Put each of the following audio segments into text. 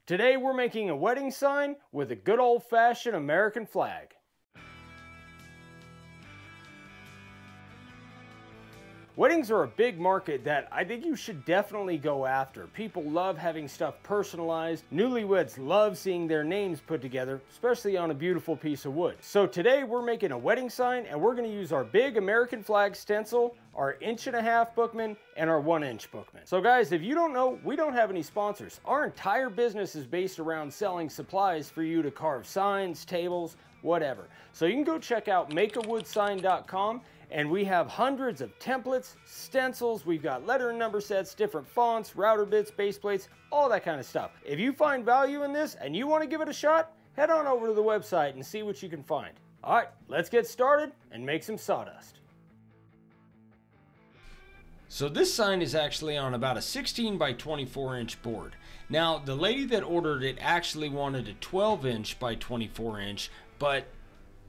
Today we're making a wedding sign with a good old-fashioned American flag. Weddings are a big market that I think you should definitely go after. People love having stuff personalized. Newlyweds love seeing their names put together, especially on a beautiful piece of wood. So today we're making a wedding sign and we're gonna use our big American flag stencil, our 1.5" Bookman, and our 1" Bookman. So guys, if you don't know, we don't have any sponsors. Our entire business is based around selling supplies for you to carve signs, tables, whatever. So you can go check out makeawoodsign.com. And we have hundreds of templates, stencils, we've got letter and number sets, different fonts, router bits, base plates, all that kind of stuff. If you find value in this and you want to give it a shot, head on over to the website and see what you can find. All right, let's get started and make some sawdust. So this sign is actually on about a 16 by 24" board. Now, the lady that ordered it actually wanted a 12" by 24", but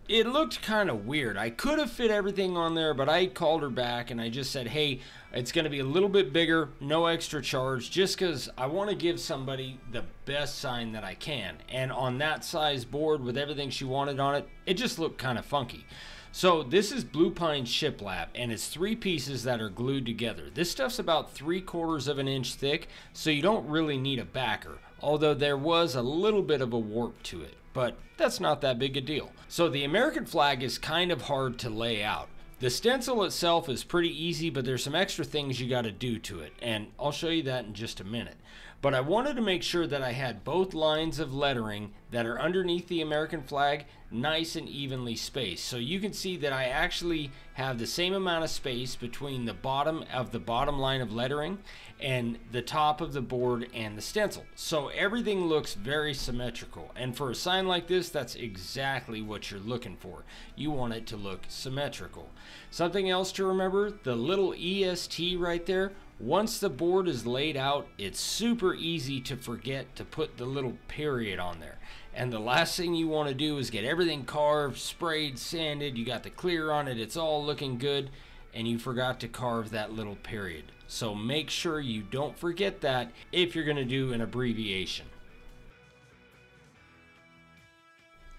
it looked kind of weird. I could have fit everything on there, but I called her back and I just said, hey, it's going to be a little bit bigger, no extra charge, just because I want to give somebody the best sign that I can. And on that size board with everything she wanted on it, it just looked kind of funky. So this is Blue Pine Shiplap, and it's 3 pieces that are glued together. This stuff's about 3/4 of an inch thick, so you don't really need a backer, although there was a little bit of a warp to it, but that's not that big a deal. So the American flag is kind of hard to lay out. The stencil itself is pretty easy, but there's some extra things you got to do to it, and I'll show you that in just a minute. But I wanted to make sure that I had both lines of lettering that are underneath the American flag nice and evenly spaced. So you can see that I actually have the same amount of space between the bottom of the bottom line of lettering and the top of the board and the stencil. So everything looks very symmetrical. And for a sign like this, that's exactly what you're looking for. You want it to look symmetrical. Something else to remember, the little EST right there, once the board is laid out, it's super easy to forget to put the little period on there. And the last thing you want to do is get everything carved, sprayed, sanded, you got the clear on it, it's all looking good, and you forgot to carve that little period. So make sure you don't forget that if you're going to do an abbreviation.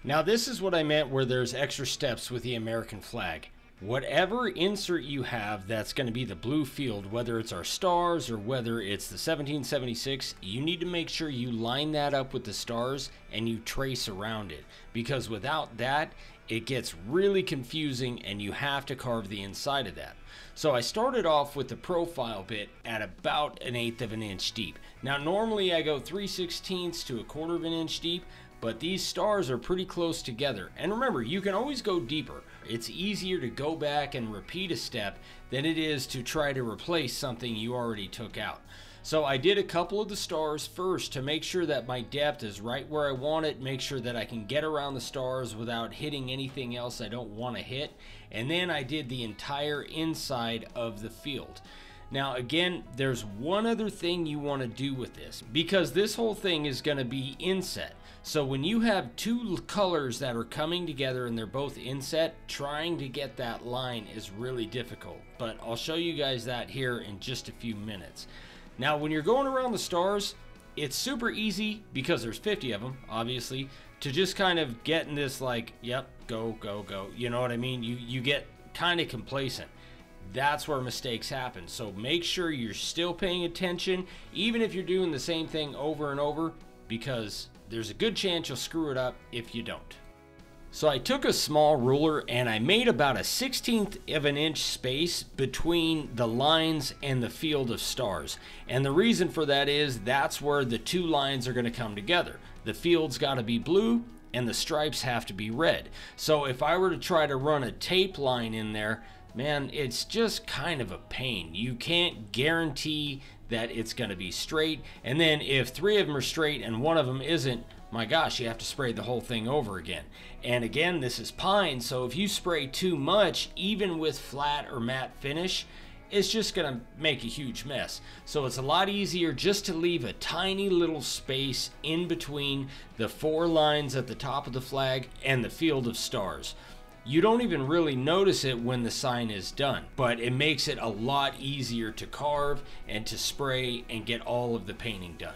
Now this is what I meant where there's extra steps with the American flag. Whatever insert you have that's going to be the blue field, whether it's our stars or whether it's the 1776, you need to make sure you line that up with the stars and you trace around it, because without that it gets really confusing and you have to carve the inside of that. So I started off with the profile bit at about 1/8 of an inch deep. Now normally I go 3/16 to 1/4 of an inch deep, but these stars are pretty close together. And remember, you can always go deeper. It's easier to go back and repeat a step than it is to try to replace something you already took out. So I did a couple of the stars first to make sure that my depth is right where I want it, make sure that I can get around the stars without hitting anything else I don't want to hit. And then I did the entire inside of the field. Now again, there's one other thing you want to do with this, because this whole thing is going to be inset. So when you have 2 colors that are coming together and they're both inset, trying to get that line is really difficult. But I'll show you guys that here in just a few minutes. Now when you're going around the stars, it's super easy, because there's 50 of them, obviously, to just kind of get in this like, yep, go, go, go. You know what I mean? You get kind of complacent. That's where mistakes happen. So make sure you're still paying attention, even if you're doing the same thing over and over, because there's a good chance you'll screw it up if you don't. So I took a small ruler and I made about a 1/16 of an inch space between the lines and the field of stars. And the reason for that is that's where the 2 lines are going to come together. The field's got to be blue and the stripes have to be red. So if I were to try to run a tape line in there, man, it's just kind of a pain. You can't guarantee that it's going to be straight, and then if 3 of them are straight and 1 of them isn't, my gosh, you have to spray the whole thing over again. And again, this is pine, so if you spray too much, even with flat or matte finish, it's just going to make a huge mess. So it's a lot easier just to leave a tiny little space in between the 4 lines at the top of the flag and the field of stars. You don't even really notice it when the sign is done, but it makes it a lot easier to carve and to spray and get all of the painting done.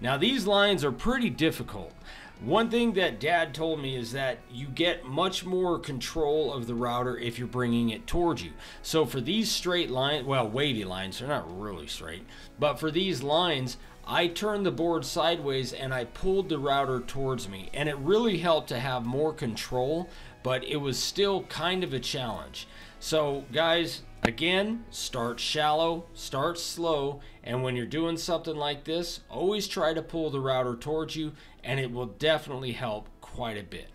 Now these lines are pretty difficult. One thing that Dad told me is that you get much more control of the router if you're bringing it towards you. So for these straight lines, well, wavy lines, they're not really straight, but for these lines, I turned the board sideways and I pulled the router towards me, and it really helped to have more control, but it was still kind of a challenge. So guys, again, start shallow, start slow, and when you're doing something like this, always try to pull the router towards you, and it will definitely help quite a bit.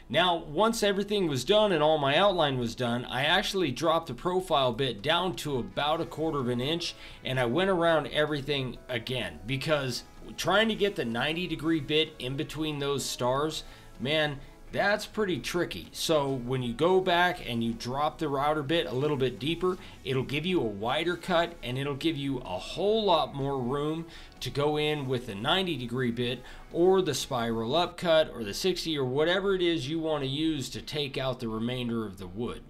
Now, once everything was done and all my outline was done, I actually dropped the profile bit down to about 1/4 of an inch, and I went around everything again, because trying to get the 90-degree bit in between those stars, man, that's pretty tricky. So when you go back and you drop the router bit a little bit deeper, it'll give you a wider cut, and it'll give you a whole lot more room to go in with the 90-degree bit or the spiral up cut or the 60 or whatever it is you want to use to take out the remainder of the wood.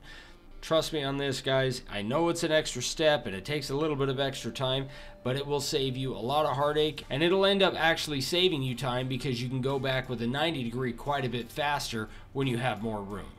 Trust me on this, guys. I know it's an extra step and it takes a little bit of extra time, but it will save you a lot of heartache, and it'll end up actually saving you time because you can go back with a 90-degree quite a bit faster when you have more room.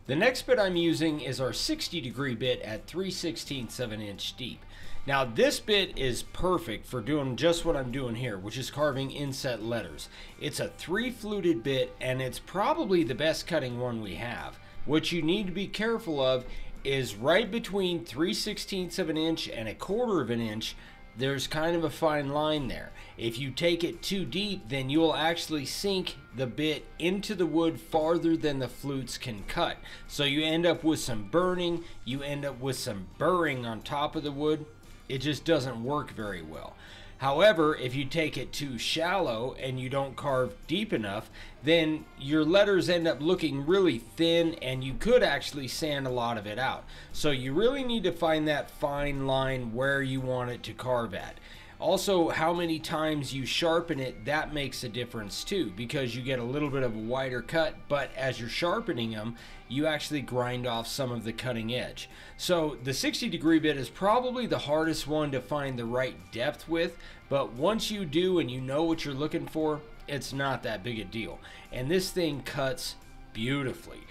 The next bit I'm using is our 60-degree bit at 3/16 of an inch deep. Now this bit is perfect for doing just what I'm doing here, which is carving inset letters. It's a 3-fluted bit, and it's probably the best cutting one we have. What you need to be careful of is right between 3/16 of an inch and 1/4 of an inch, there's kind of a fine line there. If you take it too deep, then you'll actually sink the bit into the wood farther than the flutes can cut. So you end up with some burning, you end up with some burring on top of the wood. It just doesn't work very well. However, if you take it too shallow and you don't carve deep enough, then your letters end up looking really thin, and you could actually sand a lot of it out. So you really need to find that fine line where you want it to carve at. Also, how many times you sharpen it, that makes a difference too, because you get a little bit of a wider cut, but as you're sharpening them, you actually grind off some of the cutting edge. So the 60-degree bit is probably the hardest one to find the right depth with, but once you do and you know what you're looking for, it's not that big a deal. And this thing cuts beautifully.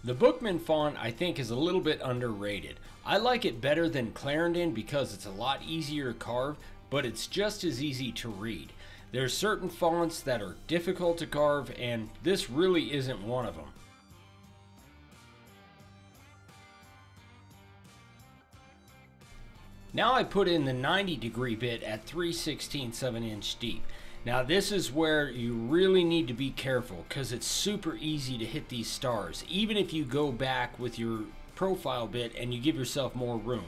The Bookman font, I think, is a little bit underrated. I like it better than Clarendon because it's a lot easier to carve, but it's just as easy to read. There's certain fonts that are difficult to carve, and this really isn't one of them. Now I put in the 90-degree bit at 3/16 of an inch deep. Now this is where you really need to be careful, because it's super easy to hit these stars, even if you go back with your profile bit and you give yourself more room.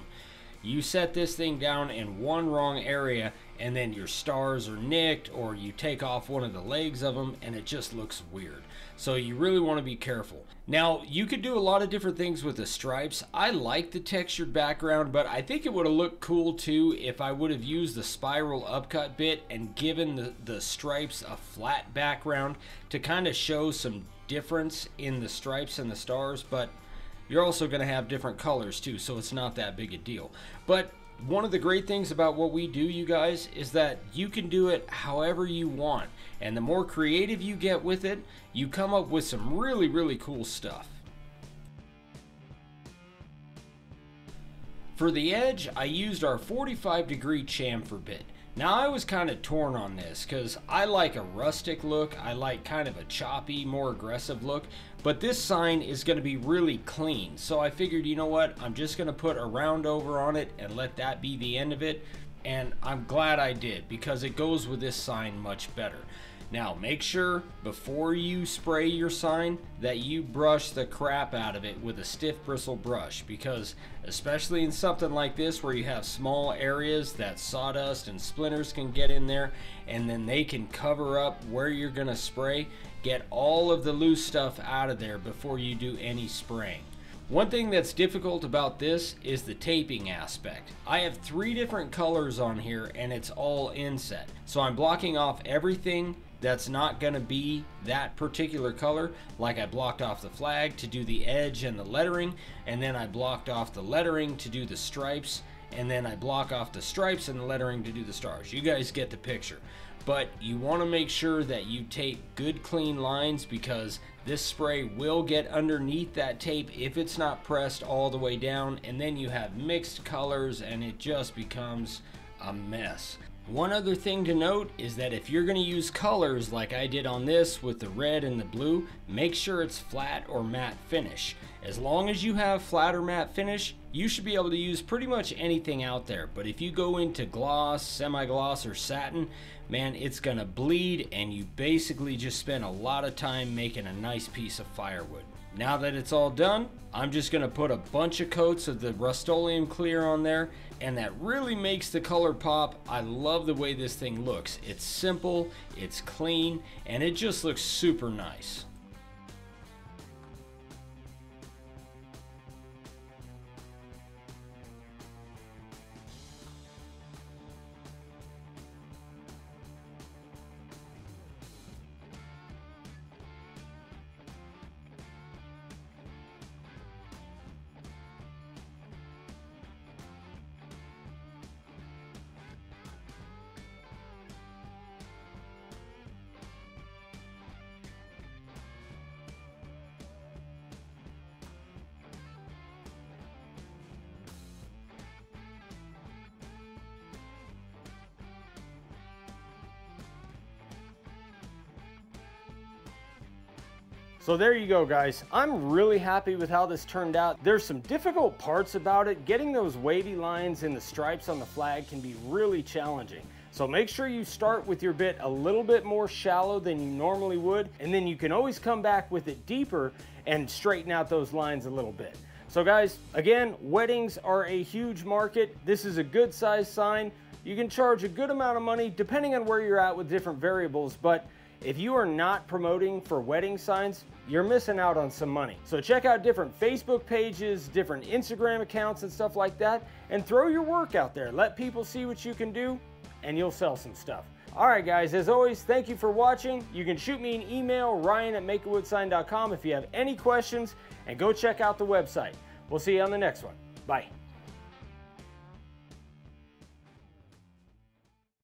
You set this thing down in one wrong area, and then your stars are nicked, or you take off one of the legs of them, and it just looks weird. So you really want to be careful. Now you could do a lot of different things with the stripes. I like the textured background, but I think it would have looked cool too if I would have used the spiral upcut bit and given the stripes a flat background to kind of show some difference in the stripes and the stars. But you're also going to have different colors too, so it's not that big a deal. But one of the great things about what we do, you guys, is that you can do it however you want, and the more creative you get with it, you come up with some really, really cool stuff. For the edge, I used our 45-degree chamfer bit. Now I was kind of torn on this because I like a rustic look, I like kind of a choppy, more aggressive look, but this sign is going to be really clean, so I figured, you know what, I'm just going to put a round over on it and let that be the end of it, and I'm glad I did because it goes with this sign much better. Now make sure before you spray your sign that you brush the crap out of it with a stiff bristle brush, because especially in something like this where you have small areas that sawdust and splinters can get in there, and then they can cover up where you're going to spray, get all of the loose stuff out of there before you do any spraying. One thing that's difficult about this is the taping aspect. I have 3 different colors on here and it's all inset. So I'm blocking off everything that's not going to be that particular color, like I blocked off the flag to do the edge and the lettering, and then I blocked off the lettering to do the stripes, and then I block off the stripes and the lettering to do the stars. You guys get the picture. But you want to make sure that you tape good clean lines, because this spray will get underneath that tape if it's not pressed all the way down, and then you have mixed colors and it just becomes a mess. One other thing to note is that if you're going to use colors like I did on this with the red and the blue, make sure it's flat or matte finish. As long as you have flat or matte finish, you should be able to use pretty much anything out there. But if you go into gloss, semi-gloss, or satin, man, it's going to bleed, and you basically just spend a lot of time making a nice piece of firewood. Now that it's all done, I'm just going to put a bunch of coats of the Rust-Oleum Clear on there, and that really makes the color pop. I love the way this thing looks. It's simple, it's clean, and it just looks super nice. So there you go, guys. I'm really happy with how this turned out. There's some difficult parts about it. Getting those wavy lines in the stripes on the flag can be really challenging. So make sure you start with your bit a little bit more shallow than you normally would, and then you can always come back with it deeper and straighten out those lines a little bit. So guys, again, weddings are a huge market. This is a good size sign. You can charge a good amount of money depending on where you're at with different variables, but if you are not promoting for wedding signs, you're missing out on some money. So check out different Facebook pages, different Instagram accounts and stuff like that, and throw your work out there. Let people see what you can do, and you'll sell some stuff. All right, guys, as always, thank you for watching. You can shoot me an email, ryan@makeawoodsign.com, if you have any questions, and go check out the website. We'll see you on the next one. Bye.